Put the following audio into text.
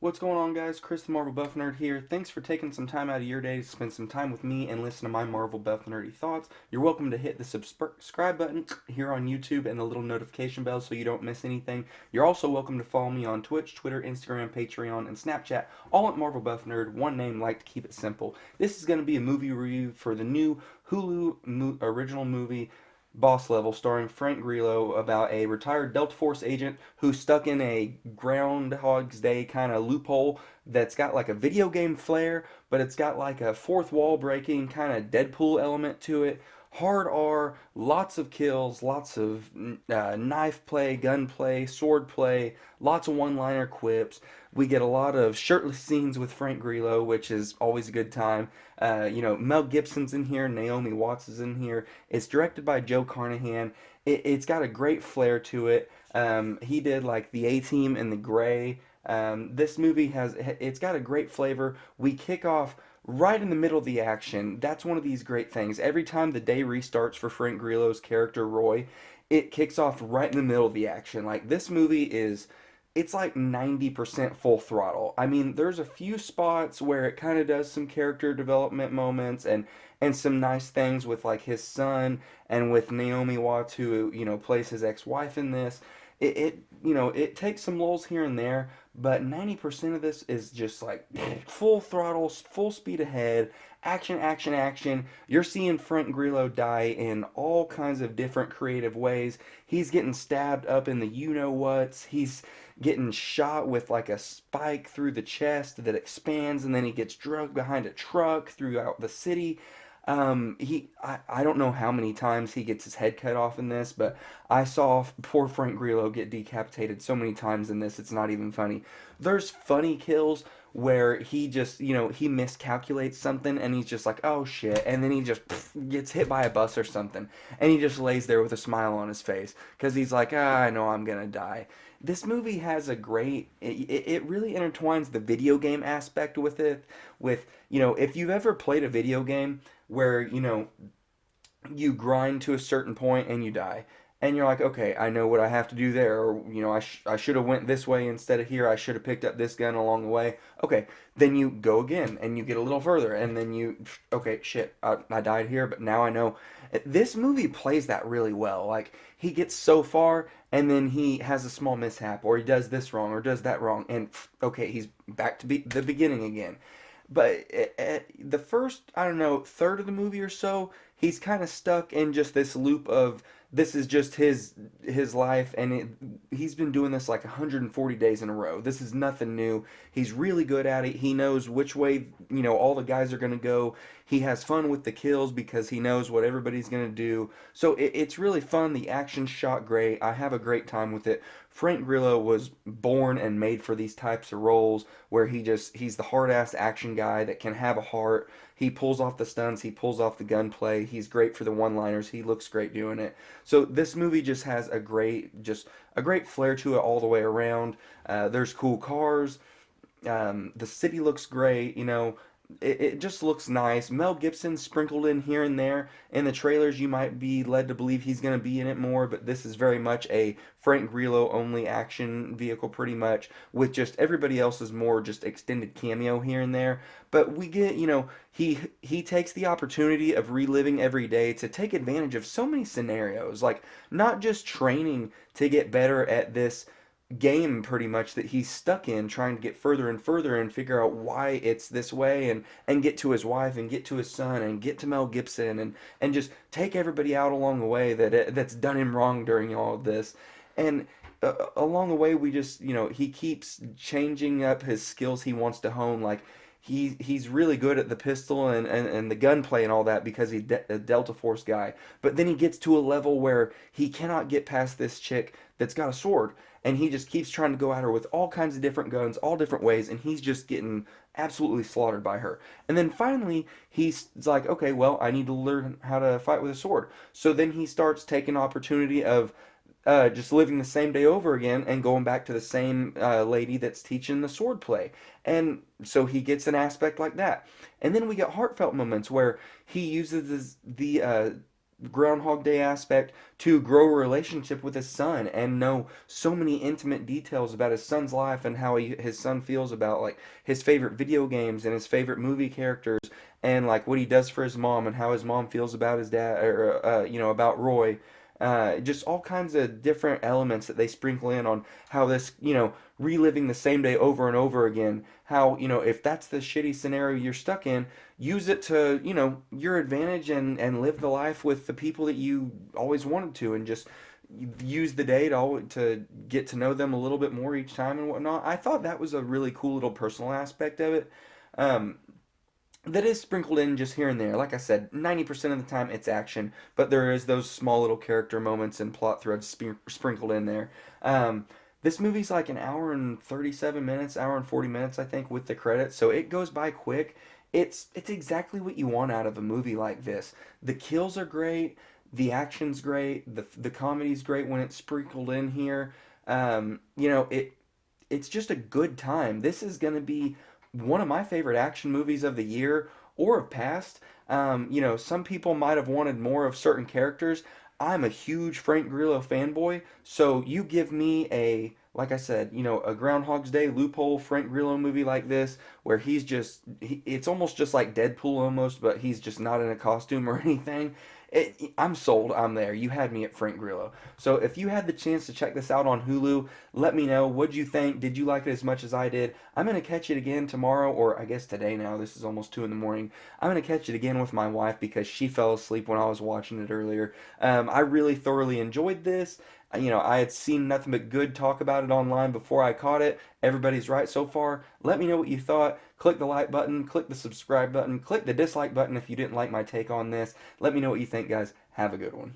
What's going on, guys? Chris the Marvel Buff Nerd here. Thanks for taking some time out of your day to spend some time with me and listen to my Marvel Buff Nerdy thoughts. You're welcome to hit the subscribe button here on YouTube and the little notification bell so you don't miss anything. You're also welcome to follow me on Twitch, Twitter, Instagram, Patreon, and Snapchat, all at Marvel Buff Nerd. One name, like to keep it simple. This is going to be a movie review for the new Hulu original movie Boss Level, starring Frank Grillo, about a retired Delta Force agent who's stuck in a Groundhog's Day kind of loophole that's got like a video game flair, but it's got like a fourth wall breaking kind of Deadpool element to it. Hard R, lots of kills, lots of knife play, gun play, sword play, lots of one-liner quips. We get a lot of shirtless scenes with Frank Grillo, which is always a good time. Mel Gibson's in here, Naomi Watts is in here. It's directed by Joe Carnahan. It's got a great flair to it. He did like the A-Team and the Gray. This movie it's got a great flavor. We kick off right in the middle of the action. That's one of these great things. Every time the day restarts for Frank Grillo's character Roy, it kicks off right in the middle of the action. Like this movie is it's like 90% full throttle. I mean, there's a few spots where it kind of does some character development moments and some nice things with like his son and with Naomi Watts, who plays his ex-wife in this. It takes some lulls here and there, but 90% of this is just like full throttle, full speed ahead, action, action, action. You're seeing Frank Grillo die in all kinds of different creative ways. He's getting stabbed up in the you-know-whats. He's getting shot with like a spike through the chest that expands, and then he gets dragged behind a truck throughout the city. I don't know how many times he gets his head cut off in this, but I saw poor Frank Grillo get decapitated so many times in this, it's not even funny. There's funny kills where he just, he miscalculates something and he's just like, oh shit, and then he just gets hit by a bus or something, and he just lays there with a smile on his face because he's like, I know I'm gonna die. This movie has a it really intertwines the video game aspect with it. If you've ever played a video game where you grind to a certain point and you die, and you're like, okay, I know what I have to do there, or I should have went this way instead of here, I should have picked up this gun along the way. Okay, then you go again and you get a little further, and then okay, shit, I died here, but now I know. This movie plays that really well. Like, he gets so far and then he has a small mishap, or he does this wrong or does that wrong, and okay, he's back to the beginning again. But the first, I don't know, third of the movie or so, he's kind of stuck in just this loop of this is just his life, and he's been doing this like 140 days in a row. This is nothing new. He's really good at it. He knows which way, all the guys are going to go. He has fun with the kills because he knows what everybody's going to do. So it's really fun. The action's shot great. I have a great time with it. Frank Grillo was born and made for these types of roles where he's the hard-ass action guy that can have a heart. He pulls off the stunts, he pulls off the gunplay. He's great for the one-liners. He looks great doing it. So this movie just has a great flair to it all the way around. There's cool cars. The city looks great. It just looks nice. Mel Gibson sprinkled in here and there. In the trailers, you might be led to believe he's going to be in it more, but this is very much a Frank Grillo only action vehicle, pretty much, with just everybody else's more just extended cameo here and there. But we get, he takes the opportunity of reliving every day to take advantage of so many scenarios, like not just training to get better at this game pretty much that he's stuck in, trying to get further and further and figure out why it's this way, and get to his wife and get to his son and get to Mel Gibson, and just take everybody out along the way that's done him wrong during all of this. And along the way, we just, he keeps changing up his skills he wants to hone. Like, he's really good at the pistol and the gunplay and all that because he's a Delta Force guy. But then he gets to a level where he cannot get past this chick that's got a sword, and he just keeps trying to go at her with all kinds of different guns, all different ways, and he's just getting absolutely slaughtered by her. And then finally, he's like, okay, well, I need to learn how to fight with a sword. So then he starts taking opportunity of just living the same day over again and going back to the same lady that's teaching the sword play. And so he gets an aspect like that. And then we get heartfelt moments where he uses Groundhog Day aspect to grow a relationship with his son and know so many intimate details about his son's life and how his son feels about like his favorite video games and his favorite movie characters and like what he does for his mom and how his mom feels about his dad or about Roy. Just all kinds of different elements that they sprinkle in on how this, reliving the same day over and over again. How, if that's the shitty scenario you're stuck in, use it to, your advantage and live the life with the people that you always wanted to and just use the day to get to know them a little bit more each time and whatnot. I thought that was a really cool little personal aspect of it. Um, that is sprinkled in just here and there. Like I said, 90% of the time it's action, but there is those small little character moments and plot threads sprinkled in there. Um, this movie's like an hour and 37 minutes, hour and 40 minutes, I think, with the credits, so it goes by quick. It's exactly what you want out of a movie like this. The kills are great, the action's great, the comedy's great when it's sprinkled in here. It's just a good time. This is going to be one of my favorite action movies of the year or of past. Some people might have wanted more of certain characters. I'm a huge Frank Grillo fanboy, so you give me like I said, a Groundhog's Day loophole Frank Grillo movie like this, where it's almost just like Deadpool almost, but he's just not in a costume or anything. I'm sold. I'm there. You had me at Frank Grillo. So if you had the chance to check this out on Hulu, let me know. What'd you think? Did you like it as much as I did? I'm going to catch it again tomorrow, or I guess today now. This is almost 2 in the morning. I'm going to catch it again with my wife because she fell asleep when I was watching it earlier. I really thoroughly enjoyed this. I had seen nothing but good talk about it online before I caught it. Everybody's right so far. Let me know what you thought. Click the like button, click the subscribe button, click the dislike button if you didn't like my take on this. Let me know what you think, guys. Have a good one.